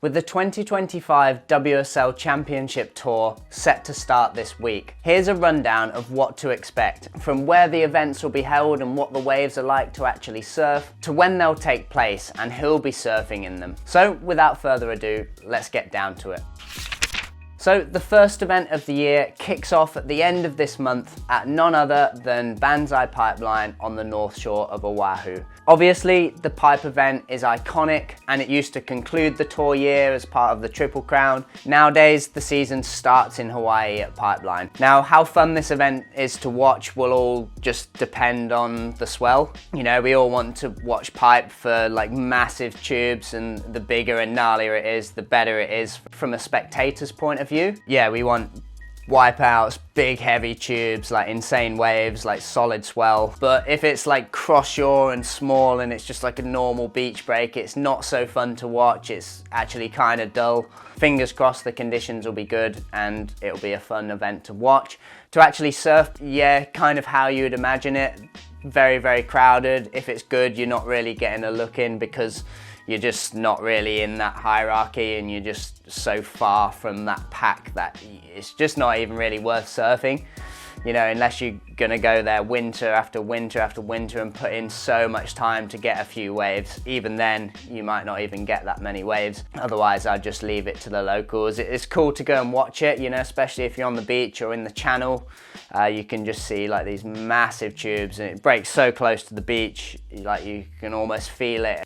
With the 2025 WSL Championship Tour set to start this week, here's a rundown of what to expect, from where the events will be held and what the waves are like to actually surf, to when they'll take place and who'll be surfing in them. So without further ado, let's get down to it. So the first event of the year kicks off at the end of this month at none other than Banzai Pipeline on the north shore of Oahu. Obviously, the pipe event is iconic and it used to conclude the tour year as part of the Triple Crown. Nowadays, the season starts in Hawaii at Pipeline. Now, how fun this event is to watch will all just depend on the swell. You know, we all want to watch pipe for like massive tubes, and the bigger and gnarlier it is, the better it is from a spectator's point of view. Yeah, we want wipeouts, big heavy tubes, like insane waves, like solid swell. But if it's like cross shore and small and it's just like a normal beach break, it's not so fun to watch. It's actually kind of dull. Fingers crossed the conditions will be good and it'll be a fun event to watch. To actually surf, yeah, kind of how you would imagine it. Very, very crowded. If it's good, you're not really getting a look in because you're just not really in that hierarchy and you're just so far from that pack that it's just not even really worth surfing. You know, unless you're gonna go there winter after winter after winter and put in so much time to get a few waves. Even then, you might not even get that many waves. Otherwise, I'd just leave it to the locals. It's cool to go and watch it, you know, especially if you're on the beach or in the channel. You can just see like these massive tubes and it breaks so close to the beach, like you can almost feel it.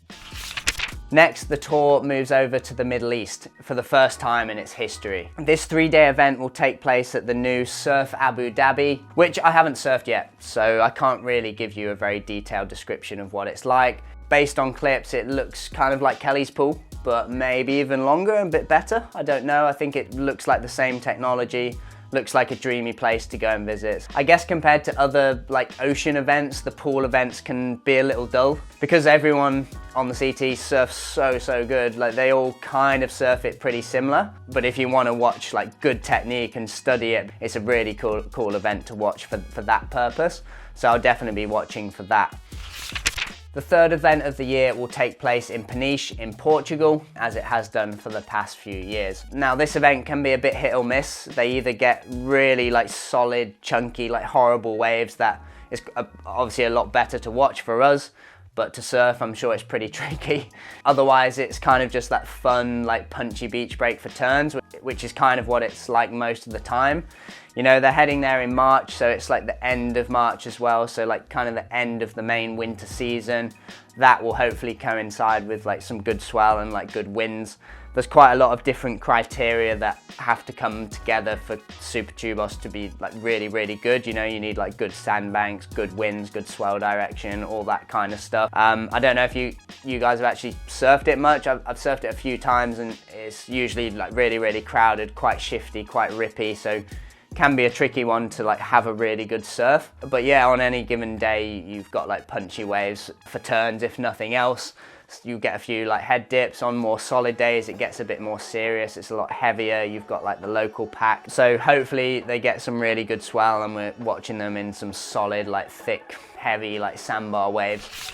Next, the tour moves over to the Middle East for the first time in its history. This 3-day event will take place at the new Surf Abu Dhabi, which I haven't surfed yet, so I can't really give you a very detailed description of what it's like. Based on clips, it looks kind of like Kelly's pool, but maybe even longer and a bit better. I don't know, I think it looks like the same technology. Looks like a dreamy place to go and visit. I guess compared to other like ocean events, the pool events can be a little dull because everyone on the CT surfs so good. Like they all kind of surf it pretty similar. But if you want to watch like good technique and study it, it's a really cool event to watch for that purpose. So I'll definitely be watching for that. The third event of the year will take place in Peniche in Portugal, as it has done for the past few years. Now this event can be a bit hit or miss. They either get really like solid, chunky, like horrible waves that is obviously a lot better to watch for us, but to surf, I'm sure it's pretty tricky. Otherwise, it's kind of just that fun, like punchy beach break for turns, which is kind of what it's like most of the time. You know, they're heading there in March, so it's like the end of March as well, so like kind of the end of the main winter season. That will hopefully coincide with like some good swell and like good winds. There's quite a lot of different criteria that have to come together for Super Tubos to be like really good. You know, you need like good sandbanks, good winds, good swell direction, all that kind of stuff. I don't know if you guys have actually surfed it much. I've surfed it a few times and it's usually like really crowded, quite shifty, quite rippy, so can be a tricky one to like have a really good surf. But yeah, on any given day, you've got like punchy waves for turns, if nothing else. You get a few like head dips. On more solid days, it gets a bit more serious. It's a lot heavier. You've got like the local pack. So hopefully they get some really good swell and we're watching them in some solid, like thick, heavy, like sandbar waves.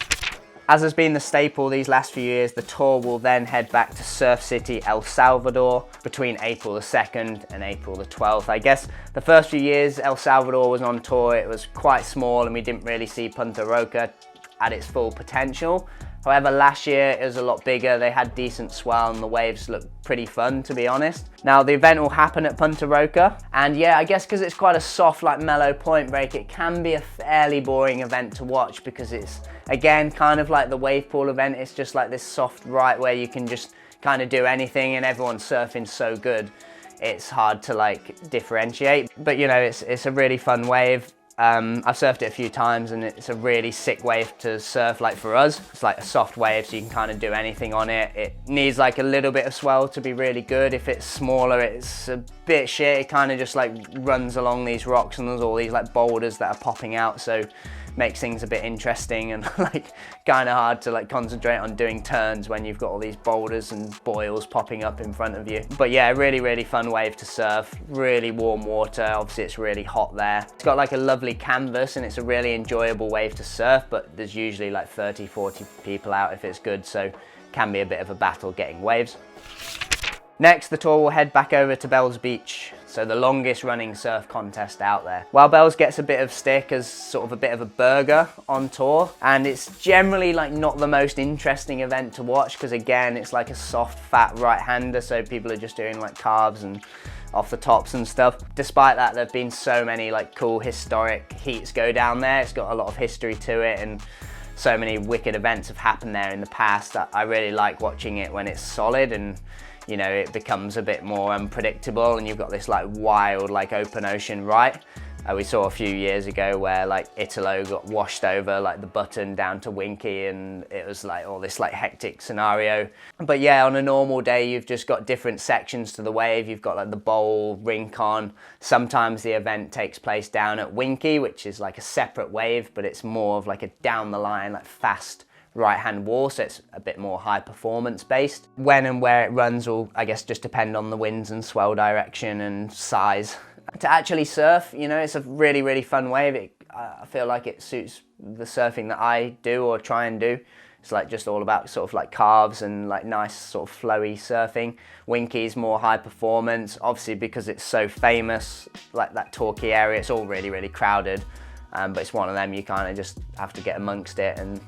As has been the staple these last few years, the tour will then head back to Surf City, El Salvador between April the 2nd and April the 12th. I guess the first few years El Salvador was on tour, it was quite small and we didn't really see Punta Roca at its full potential. However, last year it was a lot bigger, they had decent swell and the waves looked pretty fun, to be honest. Now the event will happen at Punta Roca, and yeah, I guess because it's quite a soft, like mellow point break, it can be a fairly boring event to watch because it's, again, kind of like the wave pool event. It's just like this soft right where you can just kind of do anything and everyone's surfing so good. It's hard to like differentiate, but you know, it's a really fun wave. I've surfed it a few times and it's a really sick wave to surf, like for us. It's like a soft wave so you can kind of do anything on it. It needs like a little bit of swell to be really good. If it's smaller, it's a bit shit. It kind of just like runs along these rocks and there's all these like boulders that are popping out, so makes things a bit interesting and like kind of hard to like concentrate on doing turns when you've got all these boulders and boils popping up in front of you. But yeah, really fun wave to surf, really warm water. Obviously it's really hot there. It's got like a lovely canvas and it's a really enjoyable wave to surf, but there's usually like 30-40 people out if it's good, so can be a bit of a battle getting waves. Next, the tour will head back over to Bells Beach, so the longest running surf contest out there. While Bells gets a bit of stick as sort of a bit of a burger on tour, and it's generally like not the most interesting event to watch because again, it's like a soft, fat right-hander, so people are just doing like carves and off the tops and stuff. Despite that, there have been so many like cool historic heats go down there. It's got a lot of history to it, and so many wicked events have happened there in the past that I really like watching it when it's solid and you know, it becomes a bit more unpredictable and you've got this like wild, like open ocean right. We saw a few years ago where like Italo got washed over like the button down to Winky and it was like all this like hectic scenario. But yeah, on a normal day, you've just got different sections to the wave. You've got like the bowl, Rincon. Sometimes the event takes place down at Winky, which is like a separate wave, but it's more of like a down the line, like fast right-hand wall, so it's a bit more high performance based. When and where it runs will, I guess, just depend on the winds and swell direction and size. To actually surf, you know, it's a really, really fun wave. I feel like it suits the surfing that I do or try and do. It's like just all about sort of like carves and like nice sort of flowy surfing. Winky's more high performance, obviously because it's so famous, like that Torquay area, it's all really, really crowded. But it's one of them, you kind of just have to get amongst it and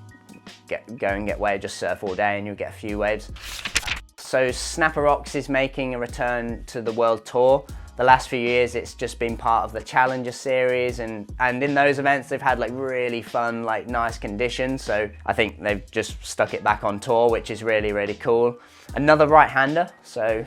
go and get waves, just surf all day and you'll get a few waves. So Snapper Rocks is making a return to the World Tour. The last few years it's just been part of the Challenger series and in those events they've had like really fun, like nice conditions, so I think they've just stuck it back on tour, which is really, really cool. Another right-hander, so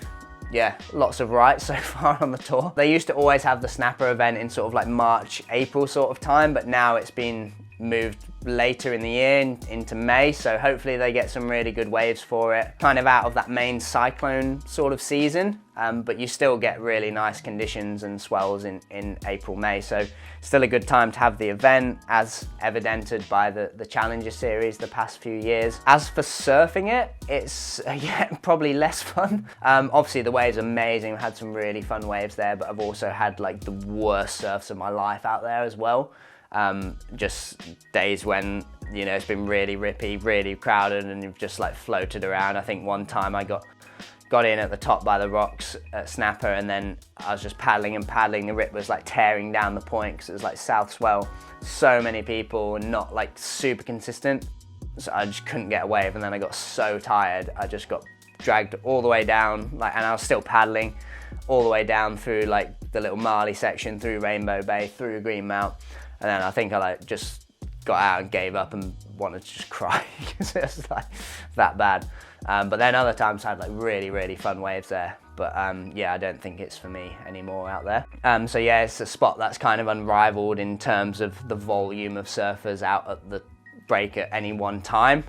yeah, lots of rights so far on the tour. They used to always have the Snapper event in sort of like March, April sort of time, but now it's been moved later in the year into May, so hopefully they get some really good waves for it. Kind of out of that main cyclone sort of season, but you still get really nice conditions and swells in April, May, so still a good time to have the event, as evidented by the Challenger series the past few years. As for surfing it, it's yeah, probably less fun. Obviously the waves are amazing, I've had some really fun waves there, but I've also had like the worst surfs of my life out there as well. Just days when, you know, it's been really rippy, really crowded and you've just like floated around. I think one time I got in at the top by the rocks at Snapper and then I was just paddling and paddling. The rip was like tearing down the point because it was like south swell. So many people and not like super consistent. So I just couldn't get a wave and then I got so tired. I just got dragged all the way down, like, and I was still paddling all the way down through like the little Marley section, through Rainbow Bay, through Greenmount. And then I think I like just got out and gave up and wanted to just cry because it was like that bad. But then other times I had like really, really fun waves there. But yeah, I don't think it's for me anymore out there. So yeah, it's a spot that's kind of unrivaled in terms of the volume of surfers out at the break at any one time.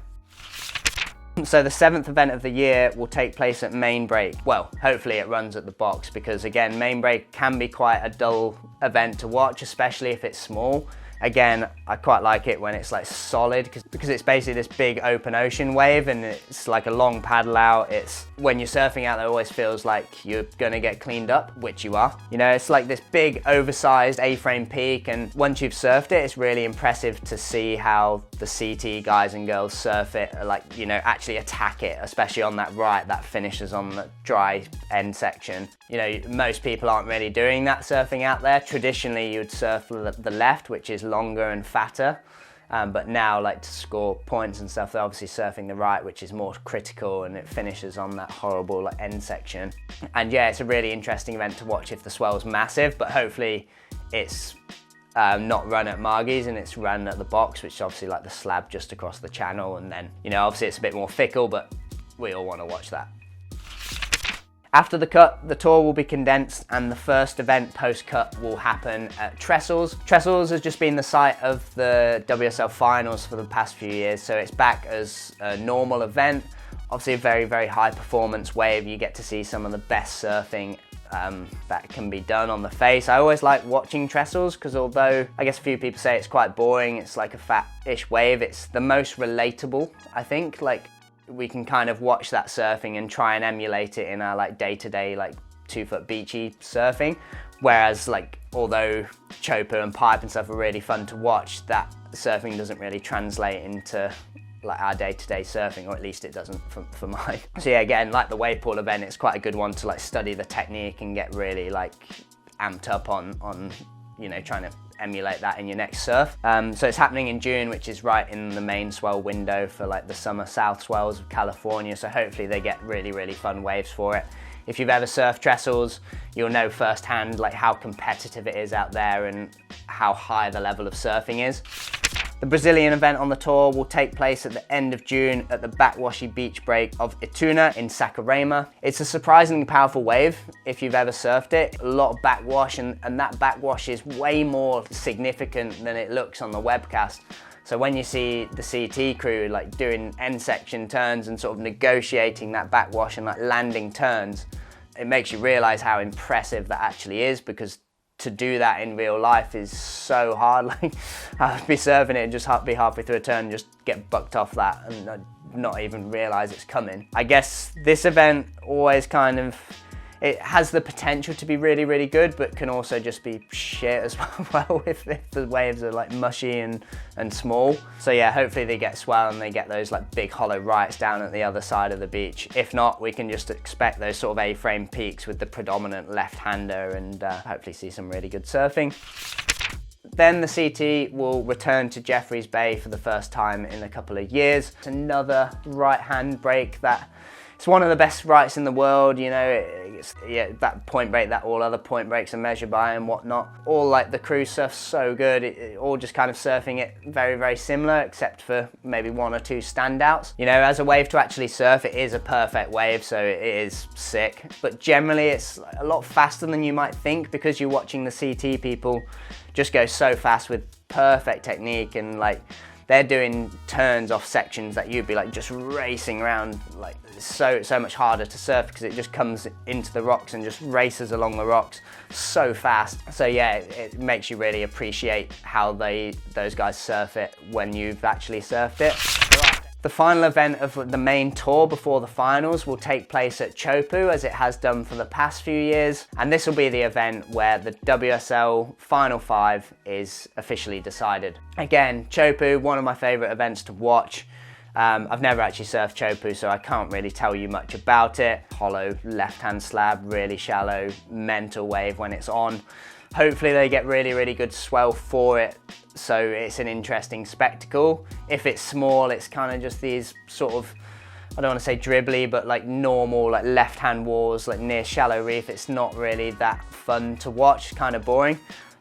So the 7th event of the year will take place at Main Break. Well, hopefully it runs at the box because again, Main Break can be quite a dull event to watch, especially if it's small. Again, I quite like it when it's like solid because it's basically this big open ocean wave and it's like a long paddle out. It's when you're surfing out there, it always feels like you're gonna get cleaned up, which you are. You know, it's like this big oversized A-frame peak, and once you've surfed it, it's really impressive to see how the CT guys and girls surf it, like, you know, actually attack it, especially on that right that finishes on the dry end section. You know, most people aren't really doing that surfing out there. Traditionally, you would surf the left, which is longer and fatter. But now, like, to score points and stuff, they're obviously surfing the right, which is more critical, and it finishes on that horrible like end section. And yeah, it's a really interesting event to watch if the swell's massive, but hopefully it's not run at Margie's and it's run at the box, which is obviously like the slab just across the channel. And then, you know, obviously it's a bit more fickle, but we all want to watch that. After the cut, the tour will be condensed and the first event post-cut will happen at Trestles. Trestles has just been the site of the WSL finals for the past few years, so it's back as a normal event. Obviously a very, very high performance wave. You get to see some of the best surfing that can be done on the face. I always like watching Trestles because although I guess a few people say it's quite boring, it's like a fat-ish wave, it's the most relatable, I think. Like, we can kind of watch that surfing and try and emulate it in our like day-to-day like 2-foot beachy surfing. Whereas like, although Chopa and Pipe and stuff are really fun to watch, that surfing doesn't really translate into like our day-to-day surfing, or at least it doesn't for mine. So yeah, again, like the wave pool event, it's quite a good one to like study the technique and get really like amped up on you know, trying to emulate that in your next surf. So it's happening in June, which is right in the main swell window for like the summer south swells of California. So hopefully they get really, really fun waves for it. If you've ever surfed trestles, you'll know firsthand like how competitive it is out there and how high the level of surfing is. The Brazilian event on the tour will take place at the end of June at the backwashy beach break of Ituna in Saquarema. It's a surprisingly powerful wave if you've ever surfed it. A lot of backwash, and that backwash is way more significant than it looks on the webcast. So when you see the CT crew like doing end section turns and sort of negotiating that backwash and like landing turns, it makes you realize how impressive that actually is, because to do that in real life is so hard. Like, I'd be surfing it and just be halfway through a turn and just get bucked off that and I'd not even realize it's coming. I guess this event always kind of, it has the potential to be really, really good, but can also just be shit as well if the waves are like mushy and small. So yeah, hopefully they get swell and they get those like big hollow rights down at the other side of the beach. If not, we can just expect those sort of A-frame peaks with the predominant left-hander and hopefully see some really good surfing. Then the CT will return to Jeffreys Bay for the first time in a couple of years. It's another right-hand break that it's one of the best rights in the world, you know, it's, yeah, that point break that all other point breaks are measured by and whatnot. All like the crew surf's so good, it all just kind of surfing it very, very similar, except for maybe one or two standouts. You know, as a wave to actually surf, it is a perfect wave, so it is sick. But generally it's a lot faster than you might think, because you're watching the CT people just go so fast with perfect technique, and like they're doing turns off sections that you'd be like just racing around, like so much harder to surf because it just comes into the rocks and just races along the rocks so fast. So yeah, it makes you really appreciate how those guys surf it when you've actually surfed it. The final event of the main tour before the finals will take place at Chopu, as it has done for the past few years. And this will be the event where the WSL Final 5 is officially decided. Again, Chopu, one of my favorite events to watch. I've never actually surfed Chopu, so I can't really tell you much about it. Hollow left-hand slab, really shallow, mental wave when it's on. Hopefully they get really, really good swell for it, so it's an interesting spectacle. If it's small, it's kind of just these sort of, I don't want to say dribbly, but like normal, like left-hand walls, like near shallow reef. It's not really that fun to watch, kind of boring.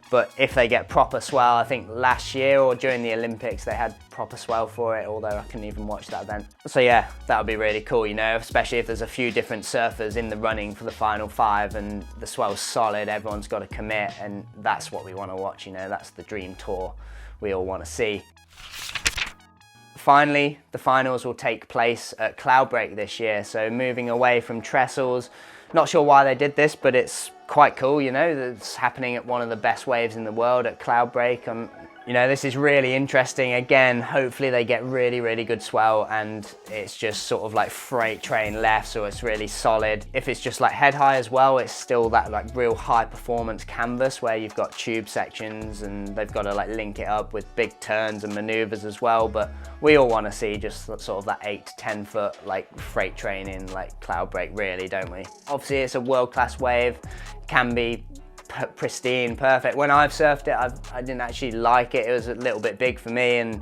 But if they get proper swell, I think last year or during the Olympics, they had proper swell for it, although I couldn't even watch that event. So yeah, that would be really cool, you know, especially if there's a few different surfers in the running for the final 5 and the swell's solid, everyone's got to commit, and that's what we want to watch, you know, that's the dream tour we all want to see. Finally, the finals will take place at Cloudbreak this year, so moving away from trestles. Not sure why they did this, but it's quite cool, you know, it's happening at one of the best waves in the world at Cloudbreak. You know, this is really interesting. Again, hopefully they get really, really good swell and it's just sort of like freight train left, so it's really solid. If it's just like head high as well, it's still that like real high performance canvas where you've got tube sections and they've got to like link it up with big turns and maneuvers as well. But we all want to see just sort of that 8 to 10 foot like freight train in like Cloudbreak, really, don't we? Obviously it's a world-class wave, can be pristine, perfect. When I've surfed it, I didn't actually like it. It was a little bit big for me and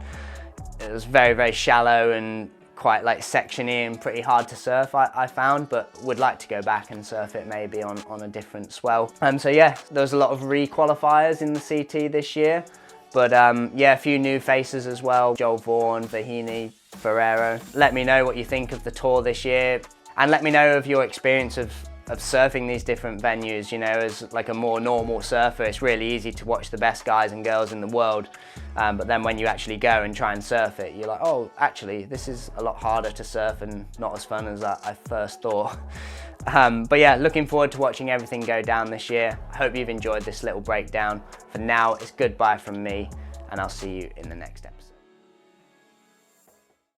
it was very, very shallow and quite like sectiony and pretty hard to surf, I found, but would like to go back and surf it maybe on a different swell. So yeah, there was a lot of re-qualifiers in the CT this year, but yeah, a few new faces as well. Joel Vaughan, Vahini, Ferrero. Let me know what you think of the tour this year and let me know of your experience of surfing these different venues. You know, as like a more normal surfer, it's really easy to watch the best guys and girls in the world, but then when you actually go and try and surf it, you're like, oh, actually this is a lot harder to surf and not as fun as I first thought. But yeah, looking forward to watching everything go down this year. I hope you've enjoyed this little breakdown. For now, it's goodbye from me and I'll see you in the next episode.